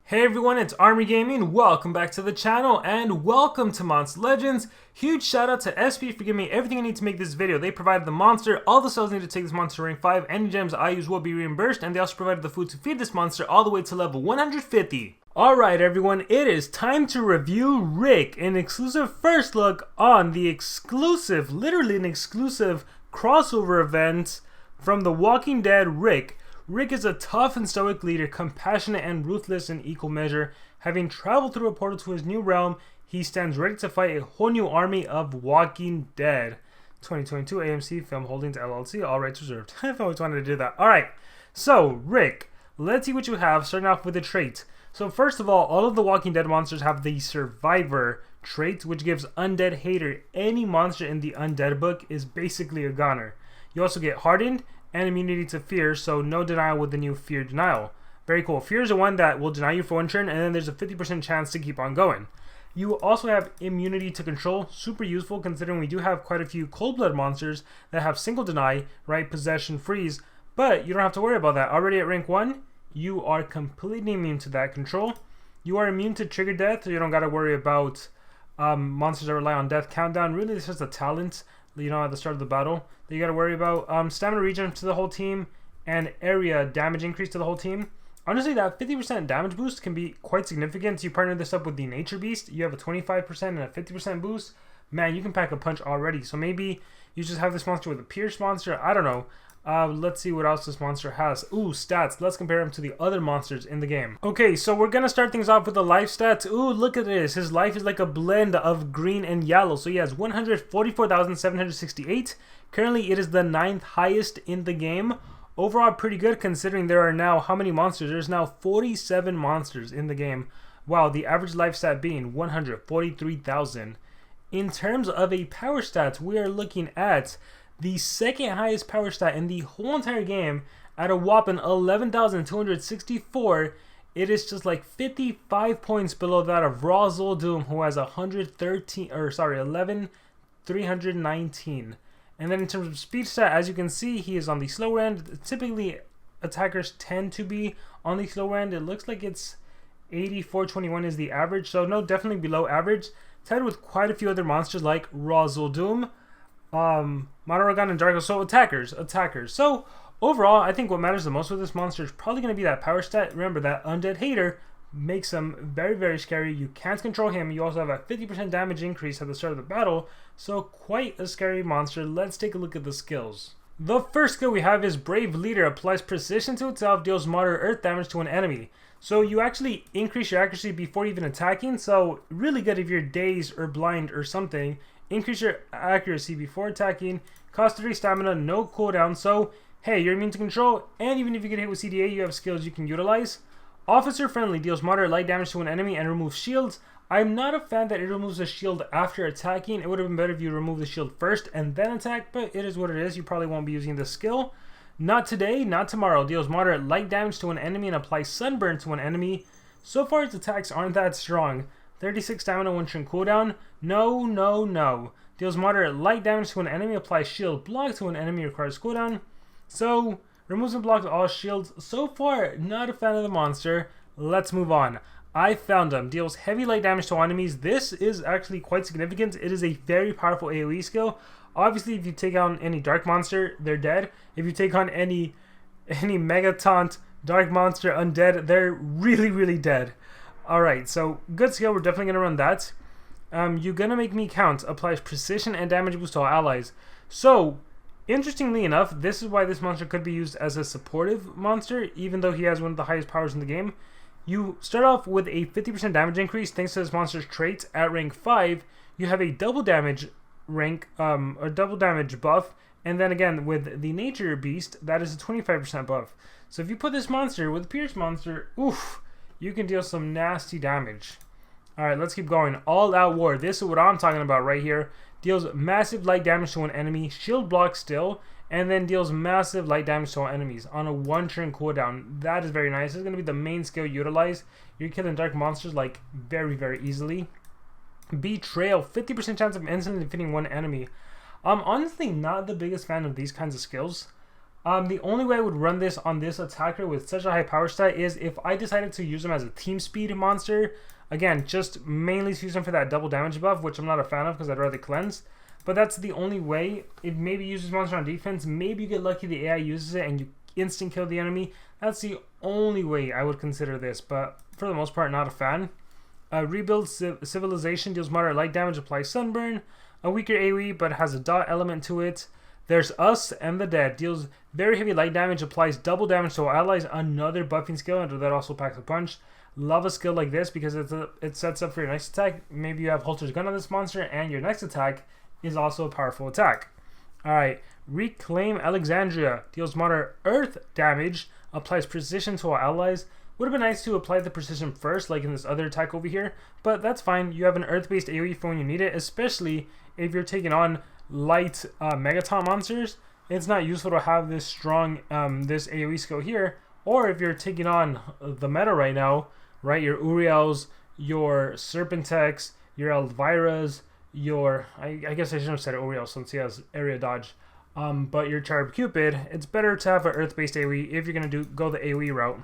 Hey everyone, it's Army Gaming. Welcome back to the channel and welcome to Monster Legends. Huge shout out to SP for giving me everything I need to make this video. They provided the monster, all the cells needed to take this monster to rank 5, any gems I use will be reimbursed, and they also provided the food to feed this monster all the way to level 150. Alright everyone, it is time to review Rick, an exclusive first look on the exclusive, literally an exclusive crossover event from The Walking Dead Rick. Rick is a tough and stoic leader, compassionate and ruthless in equal measure. Having traveled through a portal to his new realm, he stands ready to fight a whole new army of Walking Dead. 2022 AMC Film Holdings LLC, all rights reserved. I've always wanted to do that. Alright, so Rick, let's see what you have, starting off with the trait. So first of all of the Walking Dead monsters have the Survivor trait, which gives Undead Hater. Any monster in the Undead book is basically a goner. You also get Hardened and immunity to fear, so no denial with the new fear denial. Very cool. Fear is the one that will deny you for one turn, and then there's a 50% chance to keep on going. You also have immunity to control, super useful considering we do have quite a few cold blood monsters that have single deny, right, possession, freeze, but you don't have to worry about that. Already at rank 1, you are completely immune to that control. You are immune to trigger death, so you don't got to worry about monsters that rely on death countdown. Really, this is a talent, you know, at the start of the battle that you got to worry about. Stamina regen to the whole team and area damage increase to the whole team. Honestly, that 50% damage boost can be quite significant. You partner this up with the Nature Beast, you have a 25% and a 50% boost. Man, you can pack a punch already. So maybe you just have this monster with a Pierce monster. I don't know. Let's see what else this monster has. Ooh, stats. Let's compare him to the other monsters in the game. Okay, so we're gonna start things off with the life stats. Ooh, look at this. His life is like a blend of green and yellow. So he has 144,768. Currently, it is the 9th highest in the game. Overall, pretty good considering there are now, how many monsters? There's now 47 monsters in the game. Wow, the average life stat being 143,000. In terms of a power stats, we are looking at the second highest power stat in the whole entire game at a whopping 11,264. It is just like 55 points below that of Raw Doom, who has 11,319. And then in terms of speed stat, as you can see, he is on the slow end. Typically, attackers tend to be on the slow end. It looks like it's 8421 is the average, so no, definitely below average. Tied with quite a few other monsters like Raw Doom, Monorogan and Darko. So attackers. So overall, I think what matters the most with this monster is probably going to be that power stat. Remember, that Undead Hater makes him very, very scary. You can't control him. You also have a 50% damage increase at the start of the battle, so quite a scary monster. Let's take a look at the skills. The first skill we have is Brave Leader. Applies precision to itself, deals moderate earth damage to an enemy. So you actually increase your accuracy before even attacking, so really good if you're dazed or blind or something. Increase your accuracy before attacking, cost 3 stamina, no cooldown, so hey, you're immune to control, and even if you get hit with CDA, you have skills you can utilize. Officer Friendly, deals moderate light damage to an enemy and removes shields. I'm not a fan that it removes a shield after attacking. It would have been better if you remove the shield first and then attack, but it is what it is. You probably won't be using this skill. Not today, not tomorrow. Deals moderate light damage to an enemy and applies sunburn to an enemy. So far, its attacks aren't that strong. 36 stamina, 1 turn cooldown. No. Deals moderate light damage to an enemy, applies shield block to an enemy, requires cooldown. So, removes and blocks all shields. So far, not a fan of the monster. Let's move on. I found him. Deals heavy light damage to enemies. This is actually quite significant. It is a very powerful AoE skill. Obviously, if you take on any dark monster, they're dead. If you take on any mega taunt dark monster undead, they're really, really dead. Alright, so good skill. We're definitely going to run that. You're going to make me count. Applies precision and damage boost to all allies. So, interestingly enough, this is why this monster could be used as a supportive monster, even though he has one of the highest powers in the game. You start off with a 50% damage increase thanks to this monster's traits. At rank 5, you have a double damage rank, or double damage buff, and then again with the Nature Beast, that is a 25% buff. So if you put this monster with Pierce monster, oof, you can deal some nasty damage. Alright, let's keep going. All Out War. This is what I'm talking about right here. Deals massive light damage to an enemy, shield block still, and then deals massive light damage to all enemies on a 1 turn cooldown. That is very nice. This is going to be the main skill utilized. You're killing dark monsters like very, very easily. Betrayal. 50% chance of instantly defeating one enemy. I'm honestly not the biggest fan of these kinds of skills. The only way I would run this on this attacker with such a high power stat is if I decided to use him as a team speed monster. Again, just mainly to use him for that double damage buff, which I'm not a fan of because I'd rather cleanse. But that's the only way. It maybe uses monster on defense. Maybe you get lucky the AI uses it and you instant kill the enemy. That's the only way I would consider this. But for the most part, not a fan. Rebuild Civilization deals moderate light damage, applies Sunburn. A weaker AoE but has a dot element to it. There's Us and the Dead. Deals very heavy light damage, applies double damage to allies. Another buffing skill, and that also packs a punch. Love a skill like this because it sets up for your next attack. Maybe you have Halter's Gun on this monster, and your next attack is also a powerful attack. Alright, Reclaim Alexandria. Deals moderate earth damage, applies precision to all allies. Would have been nice to apply the precision first, like in this other attack over here, but that's fine. You have an earth-based AoE for when you need it, especially if you're taking on light Megaton monsters. It's not useful to have this strong this AoE skill here, or if you're taking on the meta right now, right? Your Uriels, your Serpentex, your Elviras, your I guess I shouldn't have said Uriel since he has area dodge. But your Cherub Cupid, it's better to have an earth-based AoE if you're gonna go the AoE route.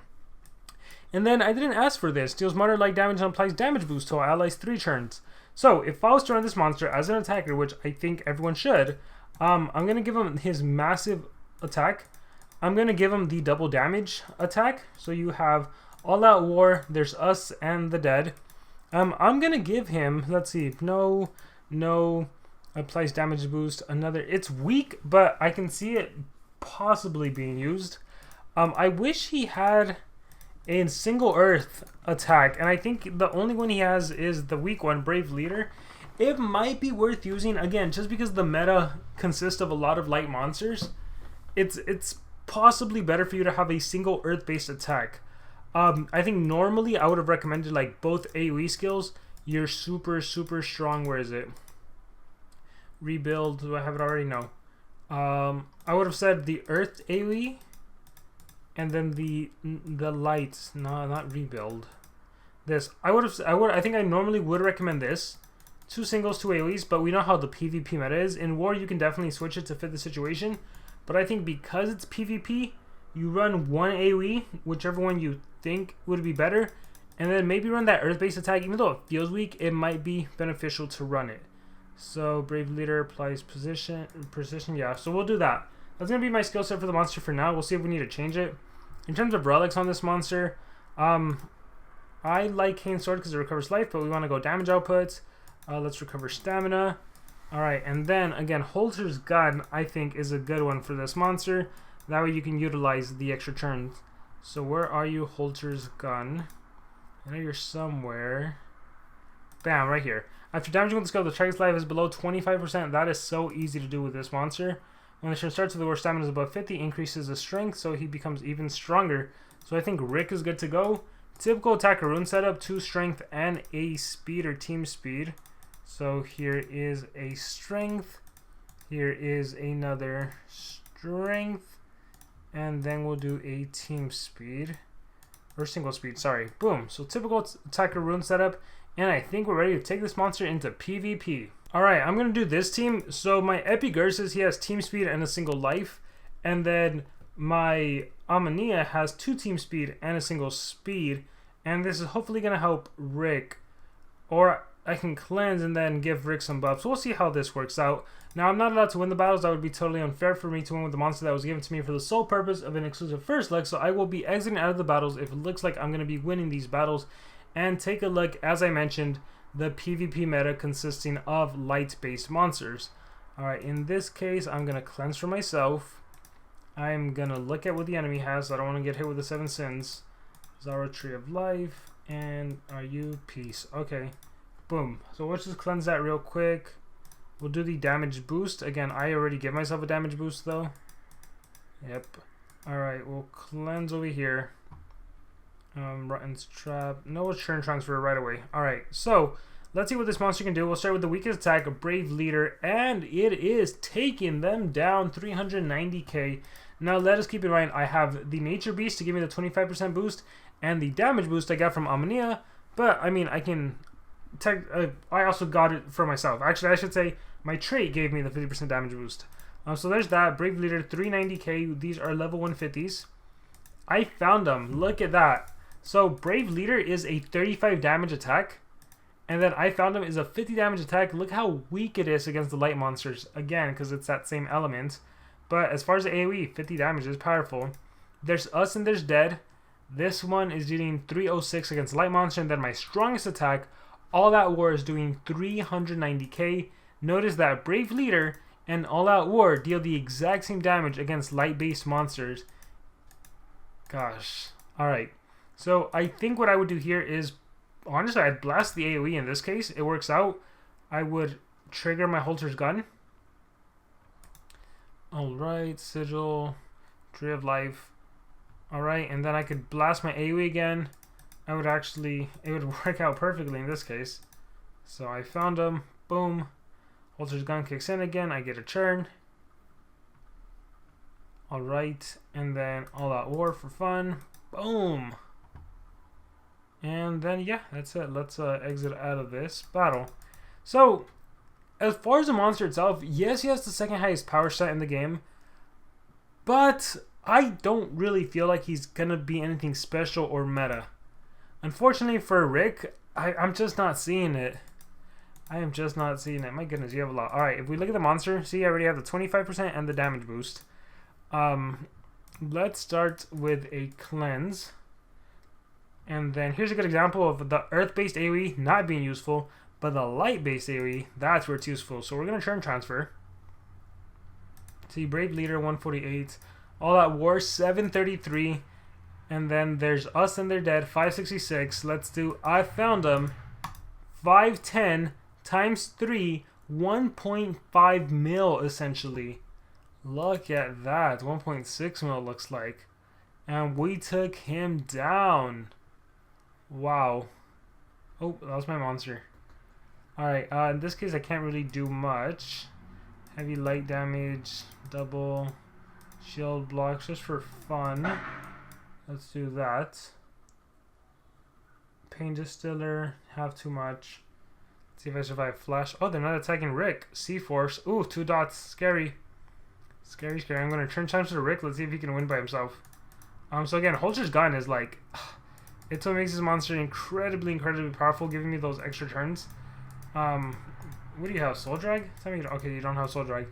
And then I didn't ask for this. Deals moderate light damage and applies damage boost to all allies 3 turns. So if I was to run this monster as an attacker, which I think everyone should, I'm going to give him his massive attack. I'm going to give him the double damage attack. So you have All Out War, there's Us and the Dead. I'm going to give him, let's see, no, applies damage boost, another, it's weak, but I can see it possibly being used. I wish he had a single earth attack, and I think the only one he has is the weak one, Brave Leader. It might be worth using, again, just because the meta consists of a lot of light monsters. It's possibly better for you to have a single earth-based attack. I think normally I would have recommended like both AoE skills. You're super strong. Where is it? Rebuild. Do I have it already? No. I would have said the earth AoE, and then the lights. No, not rebuild. This I think I normally would recommend this. 2 singles, 2 AoEs, but we know how the PvP meta is. In War, you can definitely switch it to fit the situation. But I think because it's PvP, you run 1 AoE, whichever one you think would be better, and then maybe run that earth-based attack. Even though it feels weak, it might be beneficial to run it. So Brave Leader applies precision. Yeah, so we'll do that. That's going to be my skill set for the monster for now. We'll see if we need to change it. In terms of relics on this monster, I like Kane's Sword because it recovers life, but we want to go damage output. Let's recover stamina. Alright, and then again, Halter's Gun I think is a good one for this monster. That way you can utilize the extra turns. So where are you, Halter's Gun? I know you're somewhere. Bam, right here. After damaging with the skill, the target's life is below 25%. That is so easy to do with this monster. When the turn starts with the war stamina is above 50, increases the strength, so he becomes even stronger. So I think Rick is good to go. Typical attacker rune setup, 2 strength and a speed or team speed. So here is a strength. Here is another strength. And then we'll do a team speed. Or single speed, sorry. Boom. So typical attacker rune setup. And I think we're ready to take this monster into PvP. Alright, I'm going to do this team. So my Epigurus says he has team speed and a single life. And then my Amania has 2 team speed and a single speed. And this is hopefully going to help Rick. Or I can cleanse and then give Rick some buffs. So we'll see how this works out. Now, I'm not allowed to win the battles. That would be totally unfair for me to win with the monster that was given to me for the sole purpose of an exclusive first leg. So I will be exiting out of the battles if it looks like I'm going to be winning these battles. And take a look, as I mentioned, the PvP meta consisting of light-based monsters. Alright, in this case, I'm going to cleanse for myself. I'm going to look at what the enemy has. So I don't want to get hit with the 7 sins. Zara Tree of Life. And are you peace? Okay. Boom. So let's just cleanse that real quick. We'll do the damage boost. Again, I already give myself a damage boost though. Yep. Alright, we'll cleanse over here. Rutten's Trap. No turn transfer right away. Alright, so let's see what this monster can do. We'll start with the weakest attack, a Brave Leader, and it is taking them down 390k. Now let us keep in mind, I have the Nature Beast to give me the 25% boost, and the damage boost I got from Amania, but I mean, I also got it for myself. Actually, I should say my trait gave me the 50% damage boost. So there's that. Brave Leader, 390k. These are level 150s. I found them. Look at that. So Brave Leader is a 35 damage attack. And then I found him is a 50 damage attack. Look how weak it is against the light monsters. Again, because it's that same element. But as far as the AoE, 50 damage is powerful. There's Us and there's Dead. This one is doing 306 against light monster. And then my strongest attack, All Out War, is doing 390k. Notice that Brave Leader and All Out War deal the exact same damage against light-based monsters. Gosh. Alright. So I think what I would do here is, honestly, I'd blast the AoE in this case. It works out. I would trigger my Holter's Gun. Alright, Sigil, Tree of Life. Alright, and then I could blast my AoE again. I would actually, it would work out perfectly in this case. So I found him. Boom. Holter's Gun kicks in again. I get a turn. Alright, and then All Out War for fun. Boom. And then, yeah, that's it. Let's exit out of this battle. So, as far as the monster itself, yes, he has the second highest power set in the game. But I don't really feel like he's going to be anything special or meta. Unfortunately for Rick, I'm just not seeing it. I am just not seeing it. My goodness, you have a lot. Alright, if we look at the monster, see, I already have the 25% and the damage boost. Let's start with a cleanse. And then here's a good example of the earth-based AoE not being useful, but the light-based AoE, that's where it's useful. So we're going to turn transfer. See, Brave Leader, 148. All Out War, 733. And then there's Us and They're Dead, 566. Let's do I Found Them, 510 times 3, 1.5 mil essentially. Look at that, 1.6 mil looks like. And we took him down. Wow. Oh, that was my monster. Alright, in this case I can't really do much. Heavy light damage, double shield blocks just for fun. Let's do that. Pain Distiller, have too much. Let's see if I survive flash. Oh, they're not attacking Rick. C-Force. Ooh, 2 dots. Scary. Scary, scary. I'm going to turn times to Rick. Let's see if he can win by himself. So again, Holter's Gun is like... It's what makes this monster incredibly, incredibly powerful, giving me those extra turns. What do you have? Soul Drag? Tell me, okay, you don't have Soul Drag.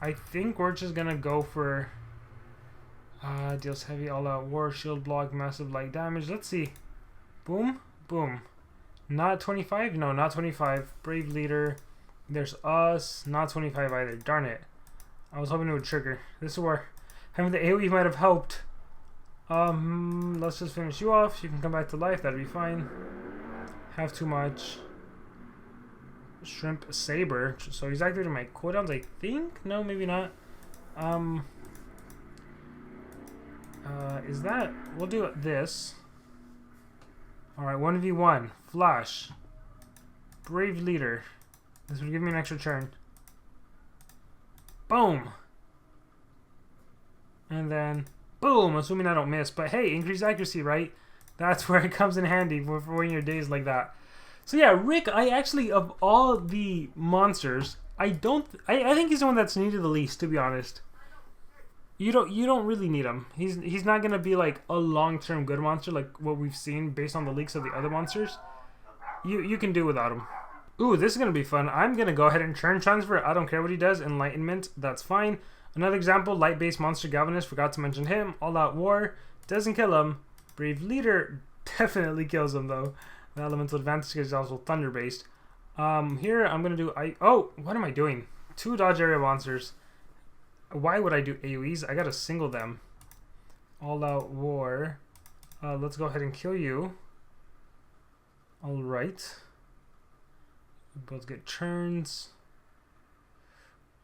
I think we're just going to go for... deals heavy, All Out War, shield block, massive light damage. Let's see. Boom, boom. Not 25? No, not 25. Brave Leader. There's Us. Not 25 either. Darn it. I was hoping it would trigger. This is where having the AoE might have helped. Let's just finish you off. You can come back to life. That'd be fine. Have too much. Shrimp Saber. So he's activating my cooldowns, I think? No, maybe not. Is that... We'll do this. Alright, 1v1. Flash. Brave Leader. This would give me an extra turn. Boom! And then... Boom! Assuming I don't miss. But hey, increased accuracy, right? That's where it comes in handy for when your days like that. So yeah, Rick, I actually, of all the monsters, I think he's the one that's needed the least, to be honest. You don't really need him. He's not gonna be like a long-term good monster like what we've seen based on the leaks of the other monsters. You can do without him. Ooh, this is gonna be fun. I'm gonna go ahead and turn transfer. I don't care what he does. Enlightenment, that's fine. Another example, light-based monster Galvanist. Forgot to mention him. All Out War doesn't kill him. Brave Leader definitely kills him though. The elemental advantage is also thunder-based. Here I'm gonna do oh, what am I doing? 2 dodge area monsters. Why would I do AoEs? I gotta single them. All Out War. Let's go ahead and kill you. Alright. Both get turns.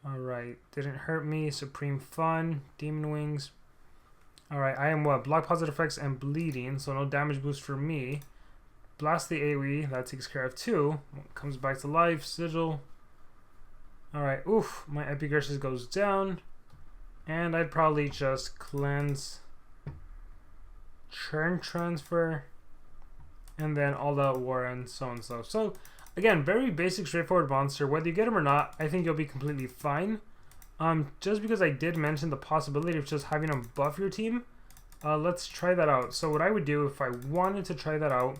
Alright. Didn't hurt me. Supreme Fun. Demon Wings. Alright. I am what? Block positive effects and bleeding. So no damage boost for me. Blast the AoE. That takes care of 2. Comes back to life. Sigil. Alright. Oof. My Epic Curses goes down. And I'd probably just cleanse, turn transfer, and then All Out War and so and so. So again, very basic, straightforward monster. Whether you get him or not, I think you'll be completely fine. Just because I did mention the possibility of just having them buff your team, let's try that out. So what I would do if I wanted to try that out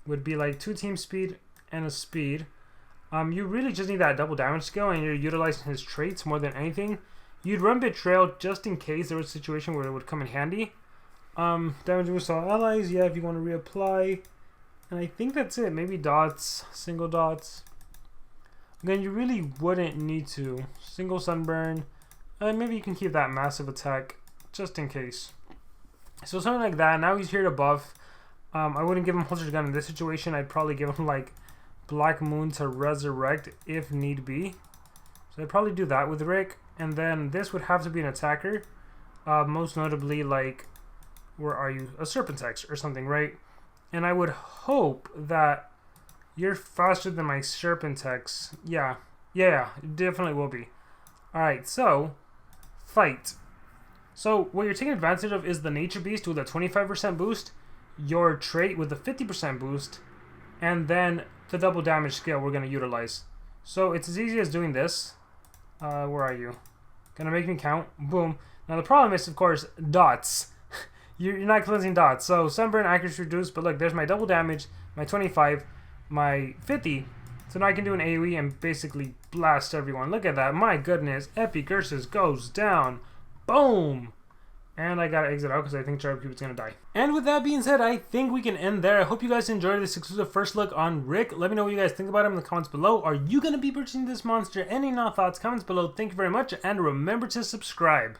would be like 2 team speed and a speed. You really just need that double damage skill, and you're utilizing his traits more than anything. You'd run Betrayal just in case there was a situation where it would come in handy. Damage boost all allies, yeah, if you want to reapply. And I think that's it. Maybe dots, single dots. Again, you really wouldn't need to. Single sunburn. And maybe you can keep that massive attack just in case. So something like that. Now he's here to buff. I wouldn't give him holster gun in this situation. I'd probably give him like Black Moon to resurrect if need be. So I'd probably do that with Rick. And then this would have to be an attacker. Most notably, like, where are you? A Serpentex or something, right? And I would hope that you're faster than my Serpentex. Yeah, it definitely will be. Alright, so, fight. So, what you're taking advantage of is the Nature Beast with a 25% boost, your trait with a 50% boost, and then the double damage scale we're going to utilize. So it's as easy as doing this. Where are you? Gonna make me count. Boom. Now the problem is, of course, dots. You're not cleansing dots. So sunburn accuracy reduced, but look, there's my double damage, my 25, my 50. So now I can do an AoE and basically blast everyone. Look at that. My goodness. Epic Curses goes down. Boom. And I gotta exit out because I think Sharp Cupid's gonna die. And with that being said, I think we can end there. I hope you guys enjoyed this exclusive first look on Rick. Let me know what you guys think about him in the comments below. Are you gonna be purchasing this monster? Any thoughts, comments below. Thank you very much, and remember to subscribe.